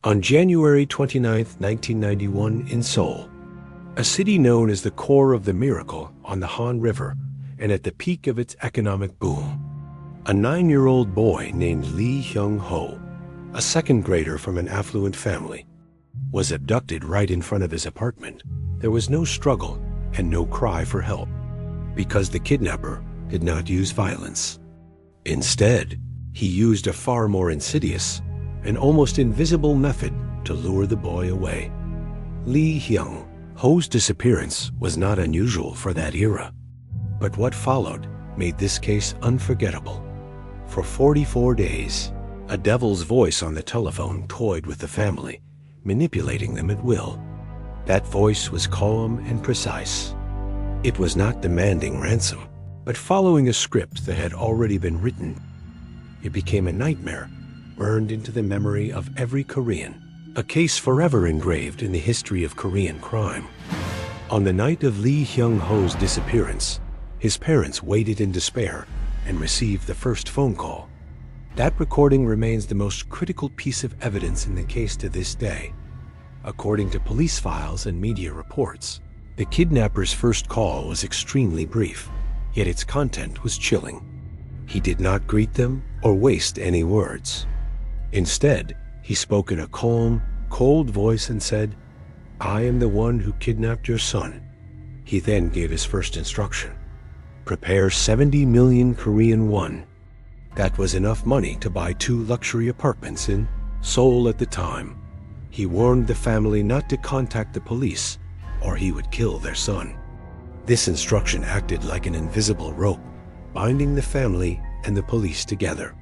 On January 29, 1991, in Seoul, a city known as the core of the miracle on the Han River and at the peak of its economic boom, a 9-year-old boy named Lee Hyung-ho, a second grader from an affluent family, was abducted right in front of his apartment. There was no struggle and no cry for help, because the kidnapper did not use violence. Instead, he used a far more insidious and almost invisible method to lure the boy away. Lee Hyung-ho's disappearance was not unusual for that era, but what followed made this case unforgettable. For 44 days, a devil's voice on the telephone toyed with the family, manipulating them at will. That voice was calm and precise. It was not demanding ransom, but following a script that had already been written. It became a nightmare, burned into the memory of every Korean, a case forever engraved in the history of Korean crime. On the night of Lee Hyung-ho's disappearance, his parents waited in despair and received the first phone call. That recording remains the most critical piece of evidence in the case to this day. According to police files and media reports, the kidnapper's first call was extremely brief, yet its content was chilling. He did not greet them or waste any words. Instead, he spoke in a calm, cold voice and said, "I am the one who kidnapped your son." He then gave his first instruction: prepare 70 million Korean won. That was enough money to buy 2 luxury apartments in Seoul at the time. He warned the family not to contact the police, or he would kill their son. This instruction acted like an invisible rope, binding the family and the police together.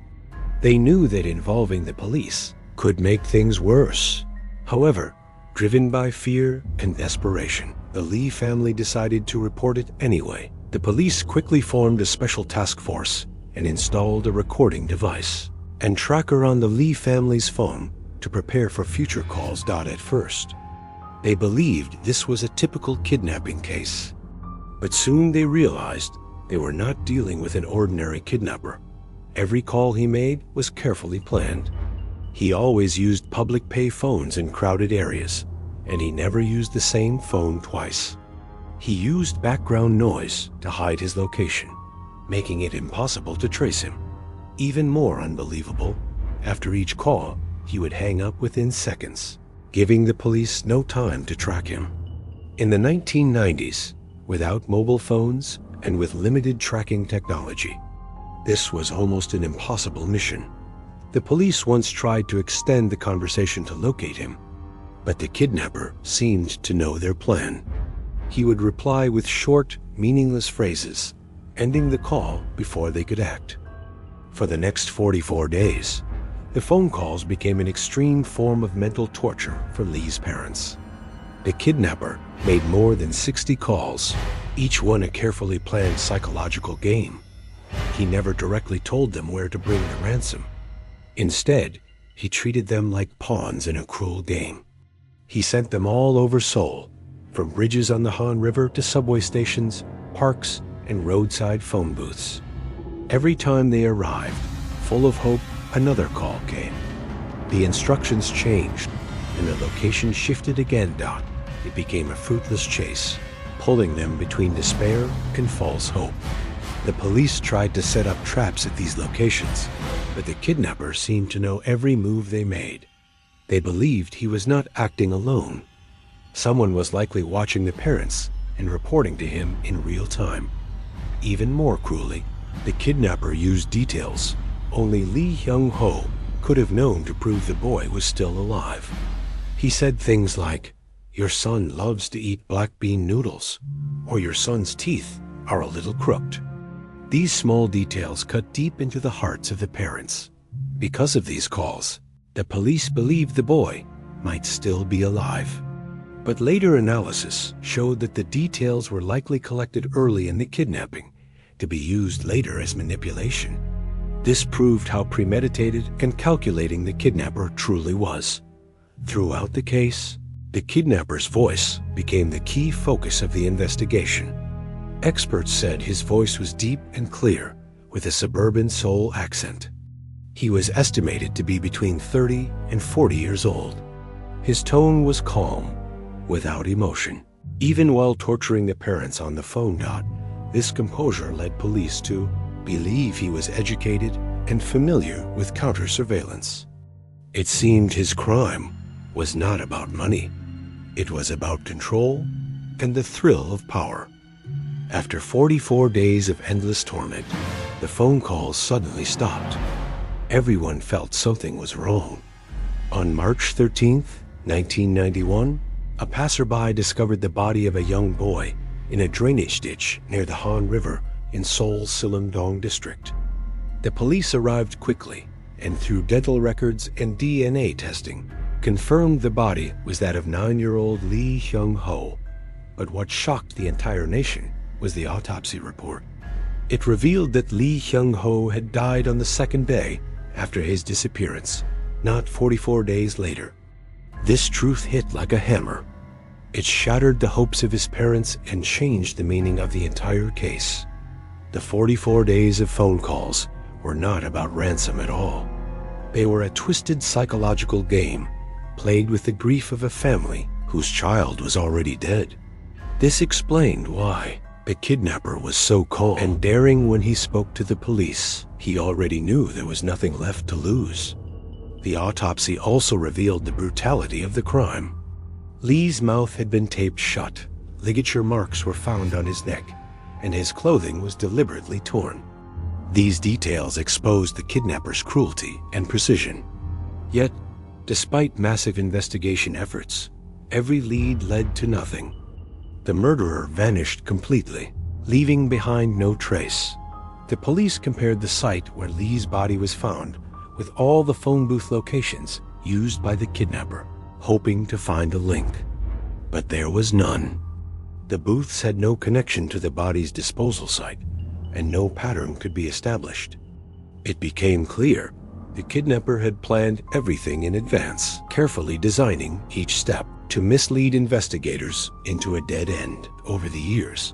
They knew that involving the police could make things worse. However, driven by fear and desperation, the Lee family decided to report it anyway. The police quickly formed a special task force and installed a recording device and tracker on the Lee family's phone to prepare for future calls. At first, they believed this was a typical kidnapping case, but soon they realized they were not dealing with an ordinary kidnapper. Every call he made was carefully planned. He always used public pay phones in crowded areas, and he never used the same phone twice. He used background noise to hide his location, making it impossible to trace him. Even more unbelievable, after each call, he would hang up within seconds, giving the police no time to track him. In the 1990s, without mobile phones and with limited tracking technology, this was almost an impossible mission. The police once tried to extend the conversation to locate him, but the kidnapper seemed to know their plan. He would reply with short, meaningless phrases, ending the call before they could act. For the next 44 days, the phone calls became an extreme form of mental torture for Lee's parents. The kidnapper made more than 60 calls, each one a carefully planned psychological game. He never directly told them where to bring the ransom. Instead, he treated them like pawns in a cruel game. He sent them all over Seoul, from bridges on the Han River to subway stations, parks, and roadside phone booths. Every time they arrived, full of hope, another call came. The instructions changed, and the location shifted again. It became a fruitless chase, pulling them between despair and false hope. The police tried to set up traps at these locations, but the kidnapper seemed to know every move they made. They believed he was not acting alone. Someone was likely watching the parents and reporting to him in real time. Even more cruelly, the kidnapper used details only Lee Hyung-ho could have known to prove the boy was still alive. He said things like, "Your son loves to eat black bean noodles," or "Your son's teeth are a little crooked." These small details cut deep into the hearts of the parents. Because of these calls, the police believed the boy might still be alive. But later analysis showed that the details were likely collected early in the kidnapping to be used later as manipulation. This proved how premeditated and calculating the kidnapper truly was. Throughout the case, the kidnapper's voice became the key focus of the investigation. Experts said his voice was deep and clear, with a suburban Seoul accent. He was estimated to be between 30 and 40 years old, His tone was calm, without emotion. Even while torturing the parents on the phone, this composure led police to believe he was educated and familiar with counter-surveillance. It seemed his crime was not about money. It was about control and the thrill of power. After 44 days of endless torment, the phone calls suddenly stopped. Everyone felt something was wrong. On March 13th, 1991, a passerby discovered the body of a young boy in a drainage ditch near the Han River in Seoul's Silumdong district. The police arrived quickly and through dental records and DNA testing, confirmed the body was that of 9-year-old Lee Hyung-ho. But what shocked the entire nation was the autopsy report. It revealed that Lee Hyung-ho had died on the second day after his disappearance, not 44 days later. This truth hit like a hammer. It shattered the hopes of his parents and changed the meaning of the entire case. The 44 days of phone calls were not about ransom at all. They were a twisted psychological game played with the grief of a family whose child was already dead. This explained why the kidnapper was so calm and daring when he spoke to the police. He already knew there was nothing left to lose. The autopsy also revealed the brutality of the crime. Lee's mouth had been taped shut, ligature marks were found on his neck, and his clothing was deliberately torn. These details exposed the kidnapper's cruelty and precision. Yet, despite massive investigation efforts, every lead led to nothing. The murderer vanished completely, leaving behind no trace. The police compared the site where Lee's body was found with all the phone booth locations used by the kidnapper, hoping to find a link. But there was none. The booths had no connection to the body's disposal site, and no pattern could be established. It became clear the kidnapper had planned everything in advance, carefully designing each step to mislead investigators into a dead end. Over the years,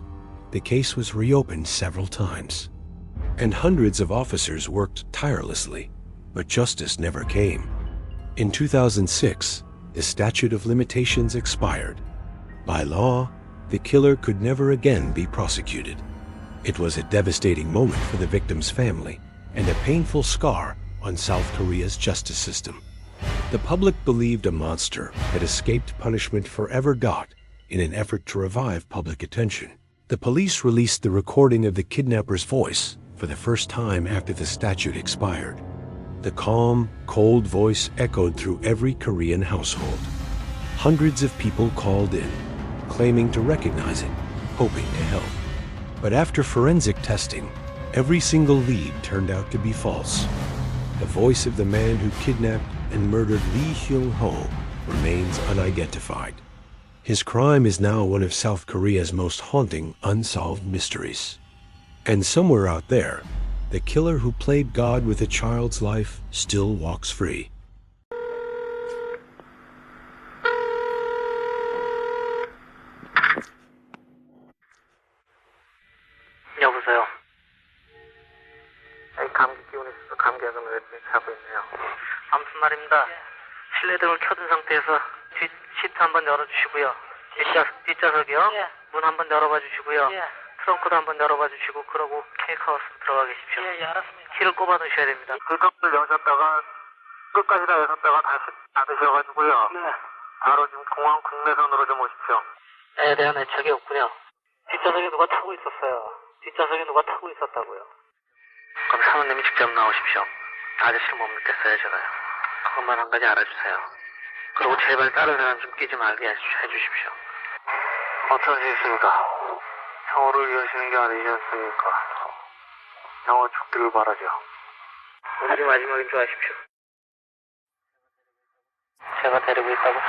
the case was reopened several times, and hundreds of officers worked tirelessly, but justice never came. In 2006, the statute of limitations expired. By law, the killer could never again be prosecuted. It was a devastating moment for the victim's family and a painful scar on South Korea's justice system. The public believed a monster had escaped punishment forever. In an effort to revive public attention, the police released the recording of the kidnapper's voice for the first time after the statute expired. The calm, cold voice echoed through every Korean household. Hundreds of people called in, claiming to recognize it, hoping to help. But after forensic testing, every single lead turned out to be false. The voice of the man who kidnapped and murdered Lee Hyung-ho remains unidentified. His crime is now one of South Korea's most haunting unsolved mysteries. And somewhere out there, the killer who played God with a child's life still walks free. 여보세요. 감기 기운이 있어서 감기약을 하고 있네요. 아무튼 말입니다. 실내등을 켜둔 상태에서 뒷 시트 한번 열어주시고요. 뒷좌석이요. 문 한번 열어봐 주시고요. 트렁크도 한번 열어봐 주시고 그러고 케이크하우스로 들어가 계십시오. 예, 알았습니다. 키를 꼽아 놓으셔야 됩니다. 뒷문을 여셨다가 끝까지 다 여셨다가 다시 닫으셔가지고요. 네. 바로 지금 공항 국내선으로 좀 오십시오. 에 대한 애착이 없군요. 뒷좌석에 누가 타고 있었어요. 뒷좌석에 누가 타고 있었다고요. 그럼 사모님이 직접 나오십시오. 아저씨를 못 믿겠어요, 제가요. 그것만 한 가지 알아주세요. 그리고 제발 다른 사람 좀 끼지 말게 해주십시오. 어떤 일이십니까? 형호를 위하시는 게 아니지 않습니까? 형호 죽기를 바라죠. 오늘이 마지막인 줄 아십시오. 제가 데리고 있다고?